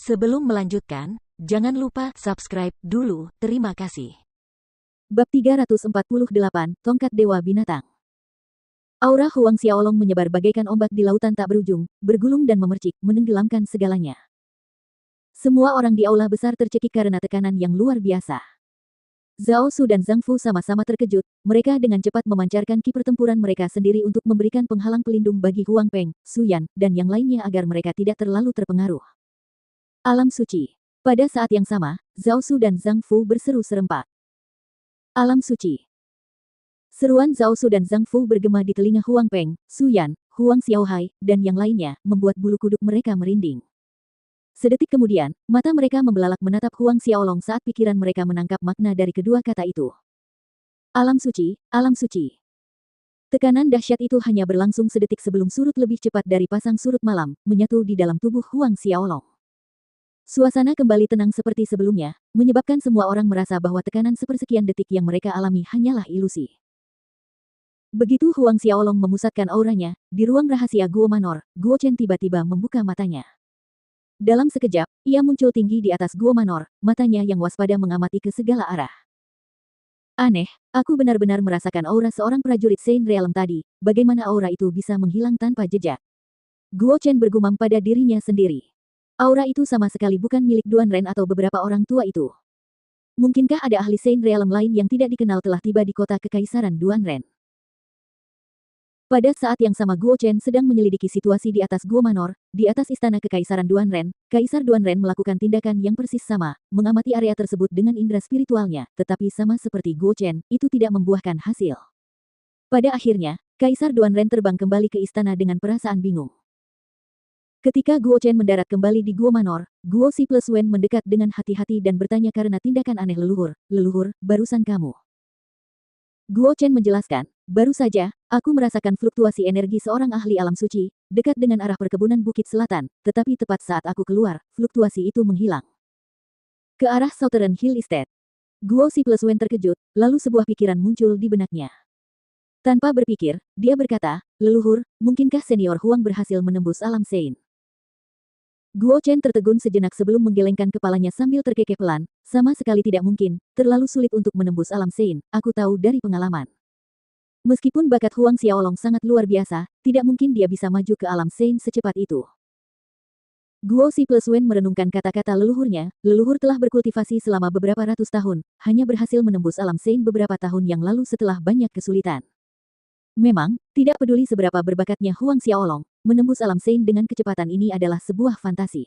Sebelum melanjutkan, jangan lupa subscribe dulu, terima kasih. Bab 348, Tongkat Dewa Binatang. Aura Huang Xiaolong menyebar bagaikan ombak di lautan tak berujung, bergulung dan memercik, menenggelamkan segalanya. Semua orang di aula besar tercekik karena tekanan yang luar biasa. Zhao Su dan Zhang Fu sama-sama terkejut, mereka dengan cepat memancarkan ki pertempuran mereka sendiri untuk memberikan penghalang pelindung bagi Huang Peng, Su Yan, dan yang lainnya agar mereka tidak terlalu terpengaruh. Alam suci. Pada saat yang sama, Zhao Su dan Zhang Fu berseru serempak. Alam suci. Seruan Zhao Su dan Zhang Fu bergema di telinga Huang Peng, Su Yan, Huang Xiaohai, dan yang lainnya, membuat bulu kuduk mereka merinding. Sedetik kemudian, mata mereka membelalak menatap Huang Xiaolong saat pikiran mereka menangkap makna dari kedua kata itu. Alam suci, alam suci. Tekanan dahsyat itu hanya berlangsung sedetik sebelum surut lebih cepat dari pasang surut malam, menyatu di dalam tubuh Huang Xiaolong. Suasana kembali tenang seperti sebelumnya, menyebabkan semua orang merasa bahwa tekanan sepersekian detik yang mereka alami hanyalah ilusi. Begitu Huang Xiaolong memusatkan auranya, di ruang rahasia Guo Manor, Guo Chen tiba-tiba membuka matanya. Dalam sekejap, ia muncul tinggi di atas Guo Manor, matanya yang waspada mengamati ke segala arah. Aneh, aku benar-benar merasakan aura seorang prajurit Saint Realm tadi, bagaimana aura itu bisa menghilang tanpa jejak? Guo Chen bergumam pada dirinya sendiri. Aura itu sama sekali bukan milik Duan Ren atau beberapa orang tua itu. Mungkinkah ada ahli Saint Realm lain yang tidak dikenal telah tiba di kota Kekaisaran Duan Ren? Pada saat yang sama Guo Chen sedang menyelidiki situasi di atas Guo Manor, di atas istana Kekaisaran Duan Ren, Kaisar Duan Ren melakukan tindakan yang persis sama, mengamati area tersebut dengan indera spiritualnya, tetapi sama seperti Guo Chen, itu tidak membuahkan hasil. Pada akhirnya, Kaisar Duan Ren terbang kembali ke istana dengan perasaan bingung. Ketika Guo Chen mendarat kembali di Guo Manor, Guo Si Plus Wen mendekat dengan hati-hati dan bertanya karena tindakan aneh leluhur, barusan kamu. Guo Chen menjelaskan, baru saja, aku merasakan fluktuasi energi seorang ahli alam suci, dekat dengan arah perkebunan Bukit Selatan, tetapi tepat saat aku keluar, fluktuasi itu menghilang. Ke arah Southern Hill Estate. Guo Si Plus Wen terkejut, lalu sebuah pikiran muncul di benaknya. Tanpa berpikir, dia berkata, leluhur, mungkinkah senior Huang berhasil menembus alam Sein? Guo Chen tertegun sejenak sebelum menggelengkan kepalanya sambil terkekeh pelan, sama sekali tidak mungkin, terlalu sulit untuk menembus alam Sein, aku tahu dari pengalaman. Meskipun bakat Huang Xiaolong sangat luar biasa, tidak mungkin dia bisa maju ke alam Sein secepat itu. Guo Si Plus Wen merenungkan kata-kata leluhurnya, leluhur telah berkultivasi selama beberapa ratus tahun, hanya berhasil menembus alam Sein beberapa tahun yang lalu setelah banyak kesulitan. Memang, tidak peduli seberapa berbakatnya Huang Xiaolong, menembus alam Sein dengan kecepatan ini adalah sebuah fantasi.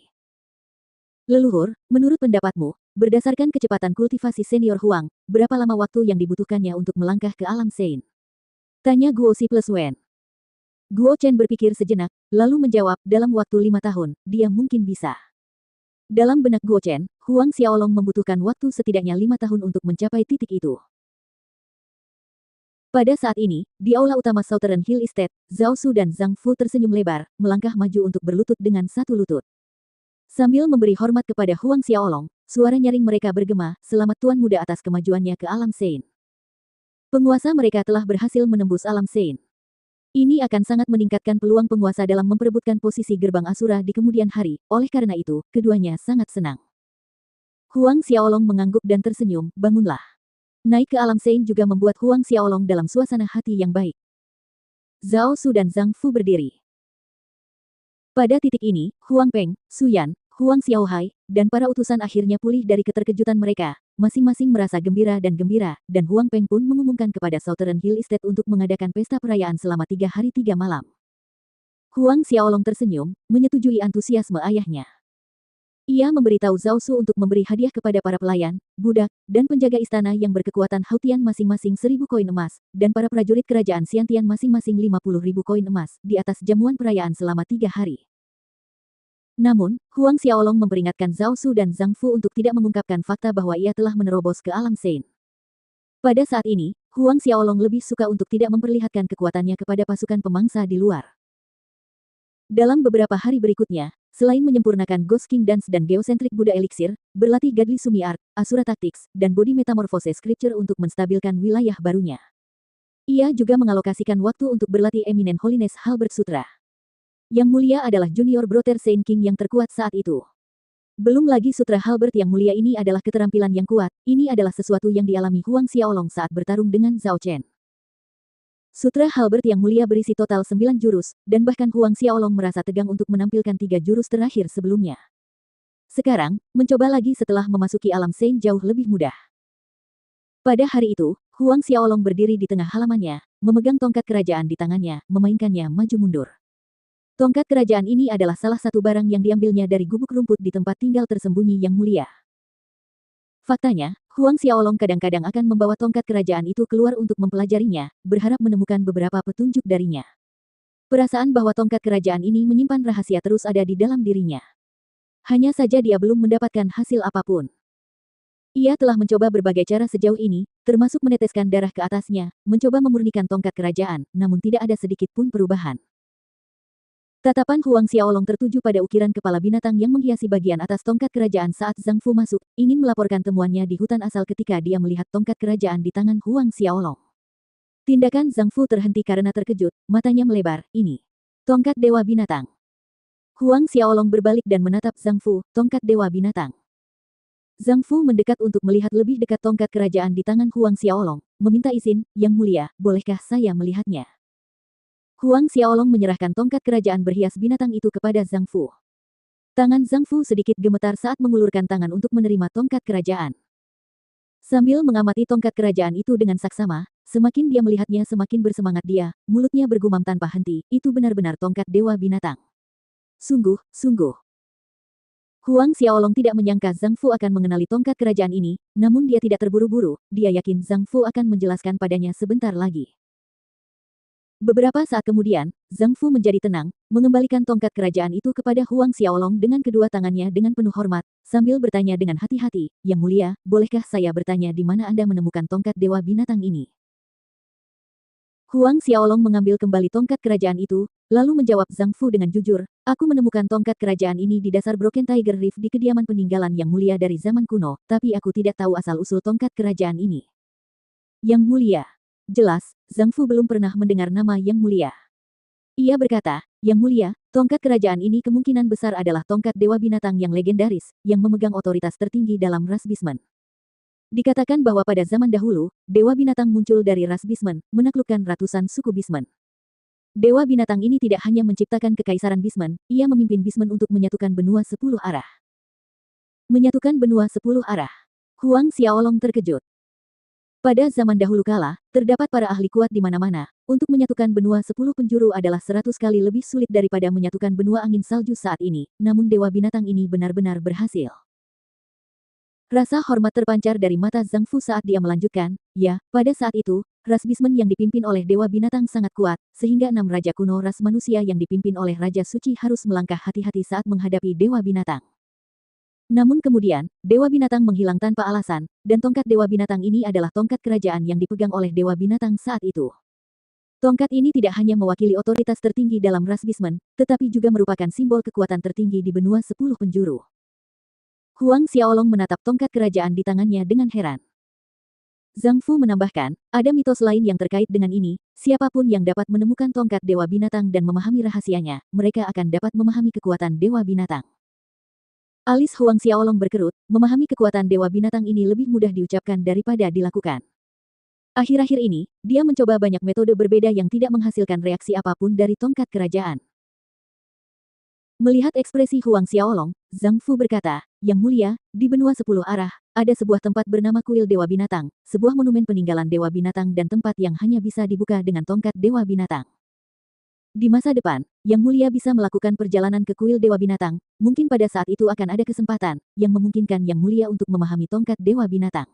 Leluhur, menurut pendapatmu, berdasarkan kecepatan kultivasi senior Huang, berapa lama waktu yang dibutuhkannya untuk melangkah ke alam Sein? Tanya Guo Si Plus Wen. Guo Chen berpikir sejenak, lalu menjawab, dalam waktu 5 tahun, dia mungkin bisa. Dalam benak Guo Chen, Huang Xiaolong membutuhkan waktu setidaknya 5 tahun untuk mencapai titik itu. Pada saat ini, di aula utama Southern Hill Estate, Zhao Su dan Zhang Fu tersenyum lebar, melangkah maju untuk berlutut dengan satu lutut. Sambil memberi hormat kepada Huang Xiaolong, suara nyaring mereka bergema, selamat Tuan Muda atas kemajuannya ke alam Sein. Penguasa mereka telah berhasil menembus alam Sein. Ini akan sangat meningkatkan peluang penguasa dalam memperebutkan posisi gerbang Asura di kemudian hari, oleh karena itu, keduanya sangat senang. Huang Xiaolong mengangguk dan tersenyum, bangunlah. Naik ke alam Sein juga membuat Huang Xiaolong dalam suasana hati yang baik. Zhao Su dan Zhang Fu berdiri. Pada titik ini, Huang Peng, Su Yan, Huang Xiaohai, dan para utusan akhirnya pulih dari keterkejutan mereka, masing-masing merasa gembira, dan Huang Peng pun mengumumkan kepada Southern Hill Estate untuk mengadakan pesta perayaan selama 3 hari 3 malam. Huang Xiaolong tersenyum, menyetujui antusiasme ayahnya. Ia memberitahu Zhao Su untuk memberi hadiah kepada para pelayan, budak, dan penjaga istana yang berkekuatan Hautian masing-masing 1.000 koin emas, dan para prajurit kerajaan Xiantian masing-masing 50.000 koin emas, di atas jamuan perayaan selama 3 hari. Namun, Huang Xiaolong memperingatkan Zhao Su dan Zhang Fu untuk tidak mengungkapkan fakta bahwa ia telah menerobos ke alam Sein. Pada saat ini, Huang Xiaolong lebih suka untuk tidak memperlihatkan kekuatannya kepada pasukan pemangsa di luar. Dalam beberapa hari berikutnya, selain menyempurnakan Ghost King Dance dan Geocentric Buddha Elixir, berlatih Godly Sumi Art, Asura Tactics, dan Body Metamorphose Scripture untuk menstabilkan wilayah barunya. Ia juga mengalokasikan waktu untuk berlatih Eminent Holiness Halberd Sutra. Yang mulia adalah Junior Brother Saint King yang terkuat saat itu. Belum lagi Sutra Halberd yang mulia ini adalah keterampilan yang kuat, ini adalah sesuatu yang dialami Huang Xiaolong saat bertarung dengan Zhao Chen. Sutra Halberd yang mulia berisi total 9 jurus, dan bahkan Huang Xiaolong merasa tegang untuk menampilkan 3 jurus terakhir sebelumnya. Sekarang, mencoba lagi setelah memasuki alam Sein jauh lebih mudah. Pada hari itu, Huang Xiaolong berdiri di tengah halamannya, memegang tongkat kerajaan di tangannya, memainkannya maju mundur. Tongkat kerajaan ini adalah salah satu barang yang diambilnya dari gubuk rumput di tempat tinggal tersembunyi yang mulia. Faktanya, Huang Xiaolong kadang-kadang akan membawa tongkat kerajaan itu keluar untuk mempelajarinya, berharap menemukan beberapa petunjuk darinya. Perasaan bahwa tongkat kerajaan ini menyimpan rahasia terus ada di dalam dirinya. Hanya saja dia belum mendapatkan hasil apapun. Ia telah mencoba berbagai cara sejauh ini, termasuk meneteskan darah ke atasnya, mencoba memurnikan tongkat kerajaan, namun tidak ada sedikit pun perubahan. Tatapan Huang Xiaolong tertuju pada ukiran kepala binatang yang menghiasi bagian atas tongkat kerajaan saat Zhang Fu masuk, ingin melaporkan temuannya di hutan asal ketika dia melihat tongkat kerajaan di tangan Huang Xiaolong. Tindakan Zhang Fu terhenti karena terkejut, matanya melebar, ini. Tongkat Dewa Binatang. Huang Xiaolong berbalik dan menatap Zhang Fu, tongkat Dewa Binatang. Zhang Fu mendekat untuk melihat lebih dekat tongkat kerajaan di tangan Huang Xiaolong, meminta izin, Yang Mulia, bolehkah saya melihatnya? Huang Xiaolong menyerahkan tongkat kerajaan berhias binatang itu kepada Zhang Fu. Tangan Zhang Fu sedikit gemetar saat mengulurkan tangan untuk menerima tongkat kerajaan. Sambil mengamati tongkat kerajaan itu dengan saksama, semakin dia melihatnya semakin bersemangat dia, mulutnya bergumam tanpa henti, itu benar-benar tongkat Dewa Binatang. Sungguh, sungguh. Huang Xiaolong tidak menyangka Zhang Fu akan mengenali tongkat kerajaan ini, namun dia tidak terburu-buru, dia yakin Zhang Fu akan menjelaskan padanya sebentar lagi. Beberapa saat kemudian, Zhang Fu menjadi tenang, mengembalikan tongkat kerajaan itu kepada Huang Xiaolong dengan kedua tangannya dengan penuh hormat, sambil bertanya dengan hati-hati, Yang Mulia, bolehkah saya bertanya di mana Anda menemukan tongkat Dewa Binatang ini? Huang Xiaolong mengambil kembali tongkat kerajaan itu, lalu menjawab Zhang Fu dengan jujur, aku menemukan tongkat kerajaan ini di dasar Broken Tiger Reef di kediaman peninggalan Yang Mulia dari zaman kuno, tapi aku tidak tahu asal-usul tongkat kerajaan ini. Yang Mulia. Jelas, Zhang Fu belum pernah mendengar nama Yang Mulia. Ia berkata, Yang Mulia, tongkat kerajaan ini kemungkinan besar adalah tongkat Dewa Binatang yang legendaris, yang memegang otoritas tertinggi dalam ras Bismen. Dikatakan bahwa pada zaman dahulu, Dewa Binatang muncul dari ras Bismen, menaklukkan ratusan suku Bismen. Dewa Binatang ini tidak hanya menciptakan kekaisaran Bismen, ia memimpin Bismen untuk menyatukan benua 10 arah. Menyatukan benua 10 arah. Huang Xiaolong terkejut. Pada zaman dahulu kala, terdapat para ahli kuat di mana-mana. Untuk menyatukan benua 10 penjuru adalah 100 kali lebih sulit daripada menyatukan benua angin salju saat ini, namun Dewa Binatang ini benar-benar berhasil. Rasa hormat terpancar dari mata Zhang Fu saat dia melanjutkan, ya, pada saat itu, ras Bismen yang dipimpin oleh Dewa Binatang sangat kuat, sehingga 6 raja kuno ras manusia yang dipimpin oleh Raja Suci harus melangkah hati-hati saat menghadapi Dewa Binatang. Namun kemudian, Dewa Binatang menghilang tanpa alasan, dan tongkat Dewa Binatang ini adalah tongkat kerajaan yang dipegang oleh Dewa Binatang saat itu. Tongkat ini tidak hanya mewakili otoritas tertinggi dalam ras Bismen, tetapi juga merupakan simbol kekuatan tertinggi di benua 10 penjuru. Huang Xiaolong menatap tongkat kerajaan di tangannya dengan heran. Zhang Fu menambahkan, ada mitos lain yang terkait dengan ini, siapapun yang dapat menemukan tongkat Dewa Binatang dan memahami rahasianya, mereka akan dapat memahami kekuatan Dewa Binatang. Alis Huang Xiaolong berkerut, memahami kekuatan Dewa Binatang ini lebih mudah diucapkan daripada dilakukan. Akhir-akhir ini, dia mencoba banyak metode berbeda yang tidak menghasilkan reaksi apapun dari tongkat kerajaan. Melihat ekspresi Huang Xiaolong, Zhang Fu berkata, Yang Mulia, di benua 10 arah, ada sebuah tempat bernama Kuil Dewa Binatang, sebuah monumen peninggalan Dewa Binatang dan tempat yang hanya bisa dibuka dengan tongkat Dewa Binatang. Di masa depan, Yang Mulia bisa melakukan perjalanan ke Kuil Dewa Binatang, mungkin pada saat itu akan ada kesempatan yang memungkinkan Yang Mulia untuk memahami tongkat Dewa Binatang.